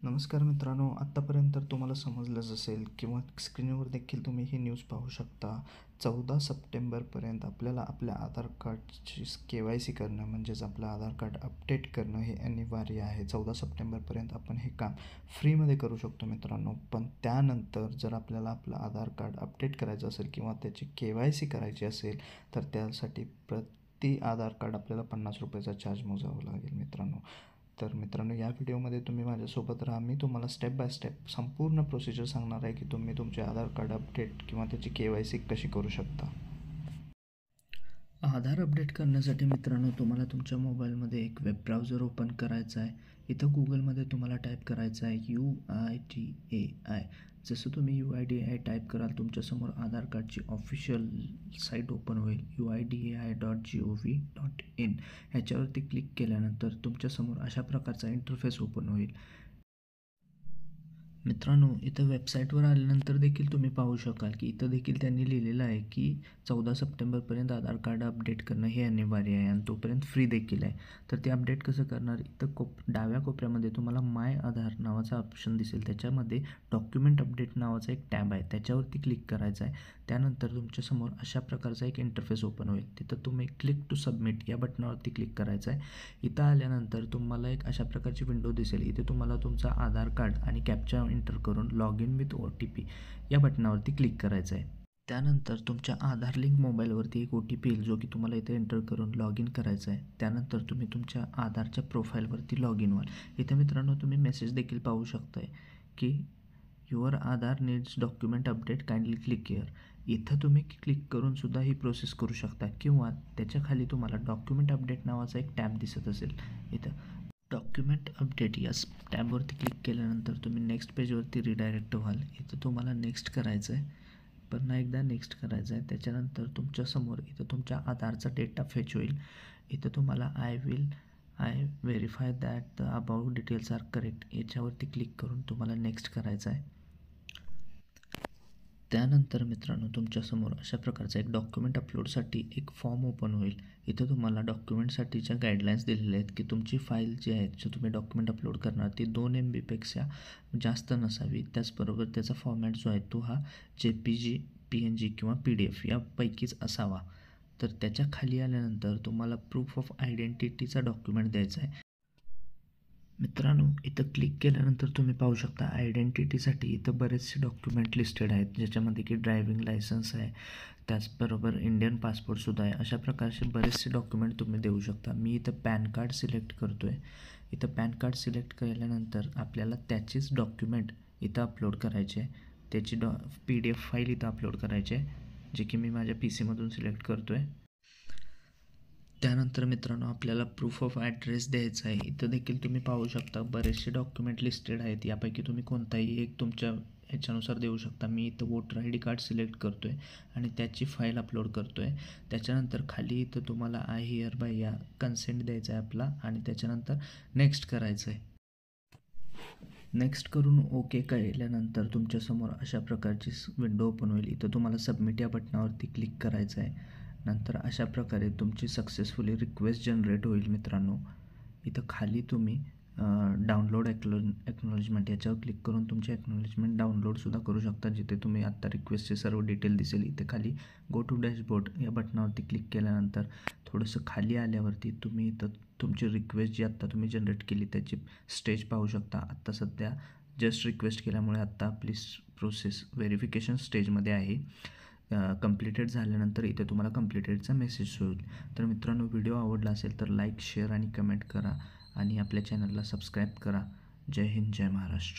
नमस्कार मित्रांनो, आत्तापर्यंत तुम्हाला समजलंच असेल किंवा स्क्रीनवर देखील तुम्ही ही न्यूज पाहू शकता. 14 सप्टेंबरपर्यंत आपल्याला आपल्या आधार कार्डची KYC करणं म्हणजेच आपलं आधार कार्ड अपडेट करणं हे अनिवार्य आहे. 14 सप्टेंबरपर्यंत आपण हे काम फ्रीमध्ये करू शकतो मित्रांनो. पण त्यानंतर जर आपल्याला आपलं आधार कार्ड अपडेट करायचं असेल किंवा त्याची KYC करायची असेल तर त्यासाठी प्रति आधार कार्ड आपल्याला ₹50चा चार्ज मोजावा लागेल मित्रांनो. तर मित्रांनो, या व्हिडिओमध्ये तुम्ही माझ्यासोबत राहा. मी तुम्हाला स्टेप बाय स्टेप संपूर्ण प्रोसिजर सांगणार आहे की तुम्ही तुमचे आधार कार्ड अपडेट किंवा त्याची KYC कशी करू शकता. आधार अपडेट करण्यासाठी मित्रांनो तुम्हाला तुमच्या मोबाईलमध्ये एक वेब ब्राउझर ओपन करायचा आहे. इथं गूगलमध्ये तुम्हाला टाईप करायचं आहे UIDAI. जसं तुम्ही UIDAI टाईप कराल तुमच्यासमोर आधार कार्डची ऑफिशियल साईट ओपन होईल, uidai.gov.in. ह्याच्यावरती क्लिक केल्यानंतर तुमच्यासमोर अशा प्रकारचा इंटरफेस ओपन होईल. मित्रांनो, इथं वेबसाईटवर आल्यानंतर देखील तुम्ही पाहू शकाल की इथं देखील त्यांनी लिहिलेलं आहे की 14 सप्टेंबरपर्यंत आधार कार्ड अपडेट करणं हे अनिवार्य आहे आणि तोपर्यंत फ्री देखील आहे. तर ते अपडेट कसं करणार, इथं डाव्या कोपऱ्यामध्ये तुम्हाला माय आधार नावाचा ऑप्शन दिसेल. त्याच्यामध्ये डॉक्युमेंट अपडेट नावाचा एक टॅब आहे, त्याच्यावरती क्लिक करायचं आहे. त्यानंतर तुमच्यासमोर अशा प्रकारचा एक इंटरफेस ओपन होईल. तिथं तुम्ही क्लिक टू सबमिट या बटनावरती क्लिक करायचं आहे. इथं आल्यानंतर तुम्हाला एक अशा प्रकारची विंडो दिसेल. इथे तुम्हाला तुमचा आधार कार्ड आणि कॅप्चा एंटर करून लॉग इन विथ OTP या बटनावरती क्लिक करायचं आहे. त्यानंतर तुमच्या आधार लिंक मोबाईलवरती एक OTP येईल जो की तुम्हाला इथे एंटर करून लॉग इन करायचं आहे. त्यानंतर तुम्ही तुमच्या आधारच्या प्रोफाईलवरती लॉग इन व्हाल. इथे मित्रांनो तुम्ही मेसेज देखील पाहू शकताय की your Aadhaar needs document update, kindly click here. इथं तुम्ही क्लिक करून सुद्धा ही प्रोसेस करू शकता किंवा त्याच्या खाली तुम्हाला डॉक्युमेंट अपडेट नावाचा एक टॅब दिसत असेल. इथं डॉक्युमेंट अपडेट या टॅबवरती क्लिक केल्यानंतर तुम्ही नेक्स्ट पेजवरती रिडायरेक्ट व्हाल. इथं तुम्हाला नेक्स्ट करायचं आहे, पुन्हा एकदा नेक्स्ट करायचं आहे. त्याच्यानंतर तुमच्यासमोर इथं तुमच्या आधारचा डेटा फेच होईल. इथं तुम्हाला I verify that the about details are correct याच्यावरती क्लिक करून तुम्हाला नेक्स्ट करायचं आहे. त्यानंतर मित्रांनो तुमच्यासमोर अशा प्रकारचा एक डॉक्युमेंट अपलोडसाठी एक फॉर्म ओपन होईल. इथं तुम्हाला डॉक्युमेंटसाठीच्या गाईडलाईन्स दिलेल्या आहेत की तुमची फाईल जी आहे जी तुम्ही डॉक्युमेंट अपलोड करणार ती 2 MB जास्त नसावी. त्याचबरोबर त्याचा फॉर्मॅट जो आहे तो हा JPG, PNG किंवा PDF यापैकीच असावा. तर त्याच्या खाली आल्यानंतर तुम्हाला प्रूफ ऑफ आयडेंटिटीचा डॉक्युमेंट द्यायचा आहे. मित्रांनो, इथं क्लिक केल्यानंतर तुम्ही पाहू शकता आयडेंटिटीसाठी इथं बरेचसे डॉक्युमेंट लिस्टेड आहेत, ज्याच्यामध्ये की ड्रायव्हिंग लायसन्स आहे, त्याचबरोबर इंडियन पासपोर्टसुद्धा आहे. अशा प्रकारचे बरेचसे डॉक्युमेंट तुम्ही देऊ शकता. मी इथं पॅन कार्ड सिलेक्ट करतो आहे. इथं पॅन कार्ड सिलेक्ट केल्यानंतर आपल्याला त्याचीच डॉक्युमेंट इथं अपलोड करायचे आहे. त्याची PDF फाईल इथं अपलोड करायची आहे, जे की मी माझ्या PCमधून सिलेक्ट करतो आहे. त्यानंतर मित्रांनो आपल्याला प्रूफ ऑफ ॲड्रेस द्यायचा आहे. इथं देखील तुम्ही पाहू शकता बरेचसे डॉक्युमेंट लिस्टेड आहेत. यापैकी तुम्ही कोणताही एक तुमच्या ह्याच्यानुसार देऊ शकता. मी इथं वोटर ID कार्ड सिलेक्ट करतो आहे आणि त्याची फाईल अपलोड करतो आहे. त्याच्यानंतर खाली इथं तुम्हाला आय हिअर बाय या कन्सेंट द्यायचा आहे आपला आणि त्याच्यानंतर नेक्स्ट करायचं आहे. नेक्स्ट करून ओके केल्यानंतर तुमच्यासमोर अशा प्रकारची विंडो ओपन होईल. इथं तुम्हाला सबमिट या बटनावरती क्लिक करायचं आहे. नंतर अशा प्रकारे तुमची सक्सेसफुली रिक्वेस्ट जनरेट होईल. मित्रांनो, इथं खाली तुम्ही डाउनलोड एक्नॉलेजमेंट याच्यावर क्लिक करून तुमचे एक्नॉलेजमेंट डाउनलोडसुद्धा करू शकता, जिथे तुम्ही आत्ता रिक्वेस्टचे सर्व डिटेल दिसेल. इथे खाली गो टू डॅशबोर्ड या बटनावरती क्लिक केल्यानंतर थोडंसं खाली आल्यावरती तुम्ही इथं तुमची रिक्वेस्ट जी आत्ता तुम्ही जनरेट केली त्याची स्टेज पाहू शकता. आत्ता सध्या जस्ट रिक्वेस्ट केल्यामुळे आत्ता आपली प्रोसेस व्हेरिफिकेशन स्टेजमध्ये आहे. कंप्लीटेड झाल्यानंतर इथे तुम्हाला कंप्लीटेडचा मेसेज होईल. तर मित्रांनो, व्हिडिओ आवडला असेल तर लाईक, शेअर आणि कमेंट करा आणि आपल्या चॅनलला सबस्क्राईब करा. जय हिंद, जय महाराष्ट्र.